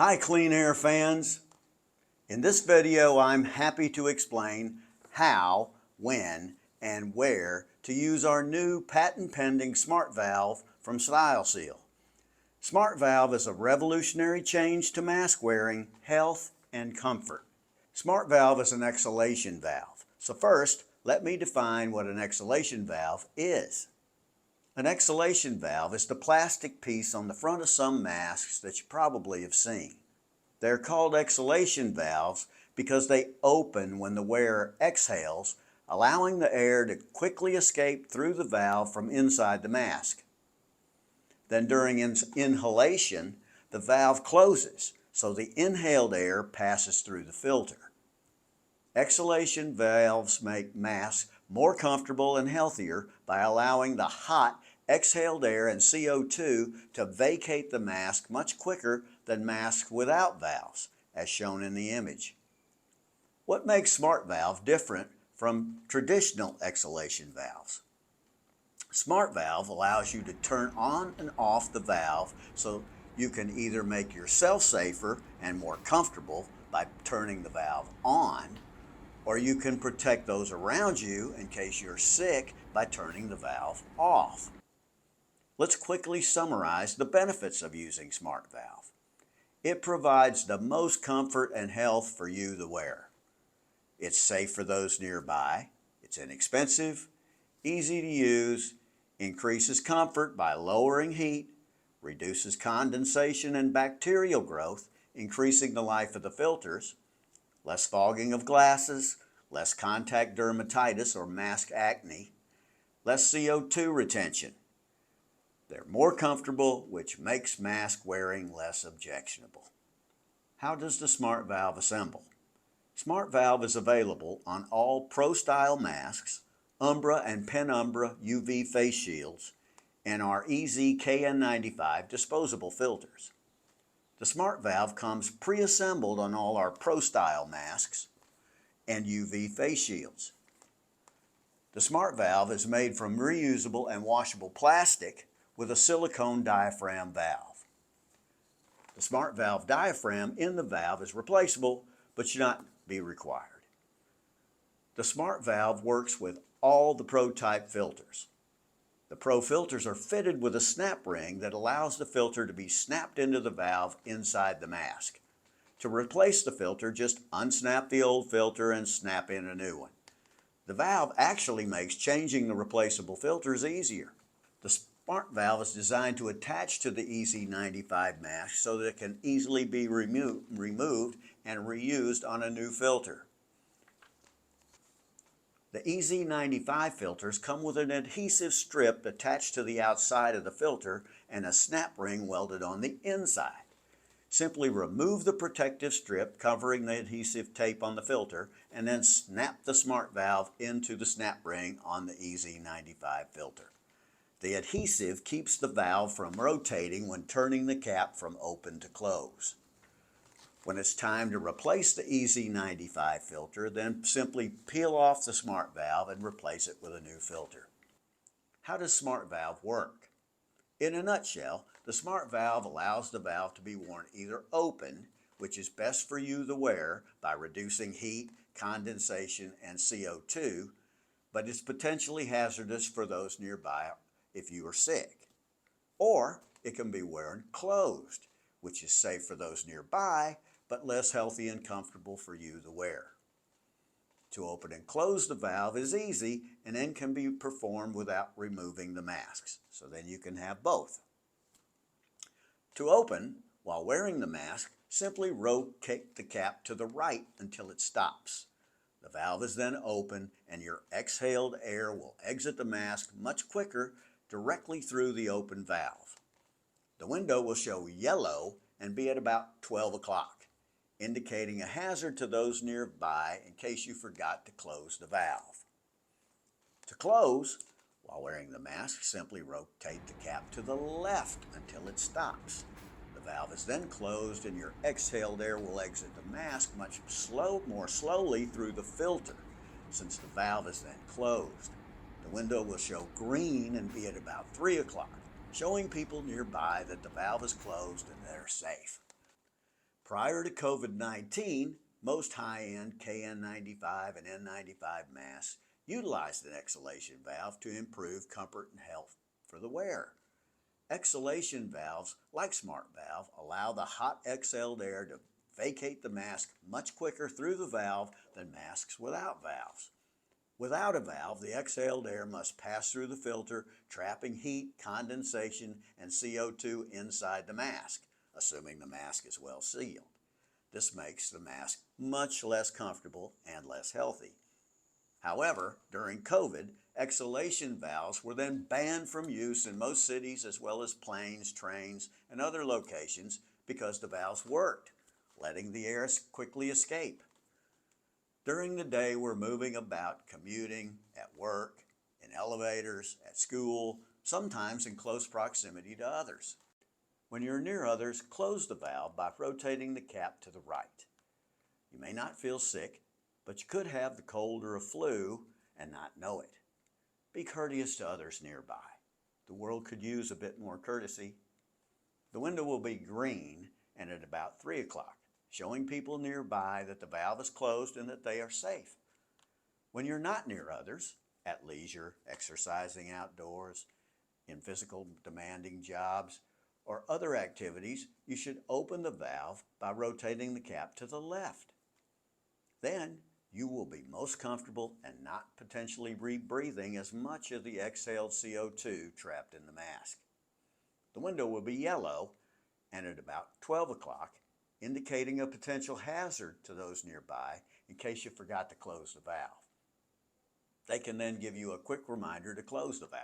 Hi clean air fans. In this video I'm happy to explain how, when, and where to use our new patent pending smart valve from STYLESEAL. Smart valve is a revolutionary change to mask wearing, health, and comfort. Smart valve is an exhalation valve. So first, let me define what an exhalation valve is. An exhalation valve is the plastic piece on the front of some masks that you probably have seen. They're called exhalation valves because they open when the wearer exhales, allowing the air to quickly escape through the valve from inside the mask. Then during inhalation, the valve closes, so the inhaled air passes through the filter. Exhalation valves make masks more comfortable and healthier by allowing the hot exhaled air and CO2 to vacate the mask much quicker than masks without valves, as shown in the image. What makes smart valve different from traditional exhalation valves? Smart valve allows you to turn on and off the valve so you can either make yourself safer and more comfortable by turning the valve on, or you can protect those around you in case you're sick by turning the valve off. Let's quickly summarize the benefits of using smart valve. It provides the most comfort and health for you, the wearer. It's safe for those nearby. It's inexpensive, easy to use, increases comfort by lowering heat, reduces condensation and bacterial growth, increasing the life of the filters, less fogging of glasses, less contact dermatitis or mask acne, less CO2 retention. They're more comfortable, which makes mask wearing less objectionable. How does the smart valve assemble? Smart valve is available on all Pro-Style masks, Umbra and Penumbra UV face shields, and our EZ KN95 disposable filters. The smart valve comes pre-assembled on all our Pro-Style masks and UV face shields. The smart valve is made from reusable and washable plastic with a silicone diaphragm valve. The smart valve diaphragm in the valve is replaceable but should not be required. The smart valve works with all the Pro type filters. The Pro filters are fitted with a snap ring that allows the filter to be snapped into the valve inside the mask. To replace the filter, just unsnap the old filter and snap in a new one. The valve actually makes changing the replaceable filters easier. The smart valve is designed to attach to the EZ95 mask so that it can easily be removed and reused on a new filter. The EZ95 filters come with an adhesive strip attached to the outside of the filter and a snap ring welded on the inside. Simply remove the protective strip covering the adhesive tape on the filter and then snap the smart valve into the snap ring on the EZ95 filter. The adhesive keeps the valve from rotating when turning the cap from open to close. When it's time to replace the EZ95 filter, then simply peel off the smart valve and replace it with a new filter. How does smart valve work? In a nutshell, the smart valve allows the valve to be worn either open, which is best for you, the wearer, by reducing heat, condensation, and CO2, but it's potentially hazardous for those nearby if you are sick. Or it can be worn closed, which is safe for those nearby, but less healthy and comfortable for you, the wearer. To open and close the valve is easy and then can be performed without removing the masks, so then you can have both. To open, while wearing the mask, simply rotate the cap to the right until it stops. The valve is then open and your exhaled air will exit the mask much quicker directly through the open valve. The window will show yellow and be at about 12 o'clock, indicating a hazard to those nearby in case you forgot to close the valve. To close, while wearing the mask, simply rotate the cap to the left until it stops. The valve is then closed and your exhaled air will exit the mask much more slowly through the filter, since the valve is then closed. The window will show green and be at about 3 o'clock, showing people nearby that the valve is closed and they're safe. Prior to COVID-19, most high-end KN95 and N95 masks utilized an exhalation valve to improve comfort and health for the wearer. Exhalation valves, like SMART valve, allow the hot exhaled air to vacate the mask much quicker through the valve than masks without valves. Without a valve, the exhaled air must pass through the filter, trapping heat, condensation, and CO2 inside the mask, assuming the mask is well sealed. This makes the mask much less comfortable and less healthy. However, during COVID, exhalation valves were then banned from use in most cities as well as planes, trains, and other locations because the valves worked, letting the air quickly escape. During the day, we're moving about, commuting, at work, in elevators, at school, sometimes in close proximity to others. When you're near others, close the valve by rotating the cap to the right. You may not feel sick, but you could have the cold or a flu and not know it. Be courteous to others nearby. The world could use a bit more courtesy. The window will be green and at about 3 o'clock, showing people nearby that the valve is closed and that they are safe. When you're not near others, at leisure, exercising outdoors, in physical demanding jobs, or other activities, you should open the valve by rotating the cap to the left. Then you will be most comfortable and not potentially rebreathing as much of the exhaled CO2 trapped in the mask. The window will be yellow and at about 12 o'clock, indicating a potential hazard to those nearby in case you forgot to close the valve. They can then give you a quick reminder to close the valve.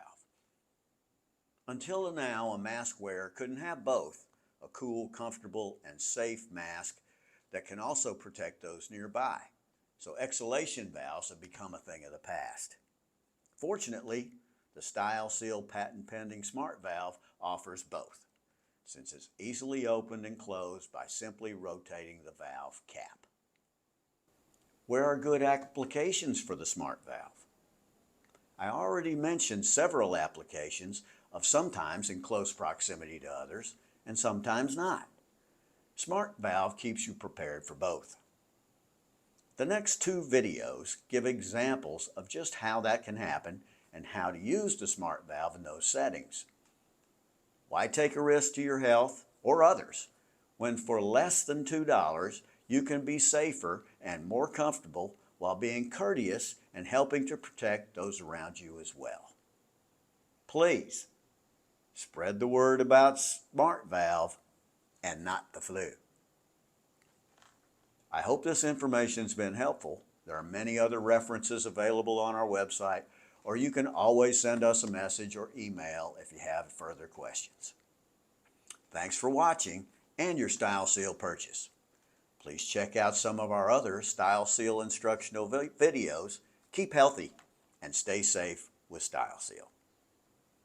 Until now, a mask wearer couldn't have both, a cool, comfortable, and safe mask that can also protect those nearby. So exhalation valves have become a thing of the past. Fortunately, the STYLESEAL patent-pending SMART valve offers both, since it's easily opened and closed by simply rotating the valve cap. Where are good applications for the SMART valve? I already mentioned several applications of sometimes in close proximity to others and sometimes not. SMART valve keeps you prepared for both. The next 2 videos give examples of just how that can happen and how to use the SMART valve in those settings. Why take a risk to your health or others when for less than $2 you can be safer and more comfortable while being courteous and helping to protect those around you as well? Please spread the word about SMART valve and not the flu. I hope this information has been helpful. There are many other references available on our website, or you can always send us a message or email if you have further questions. Thanks for watching and your STYLESEAL purchase. Please check out some of our other STYLESEAL instructional videos. Keep healthy and stay safe with STYLESEAL.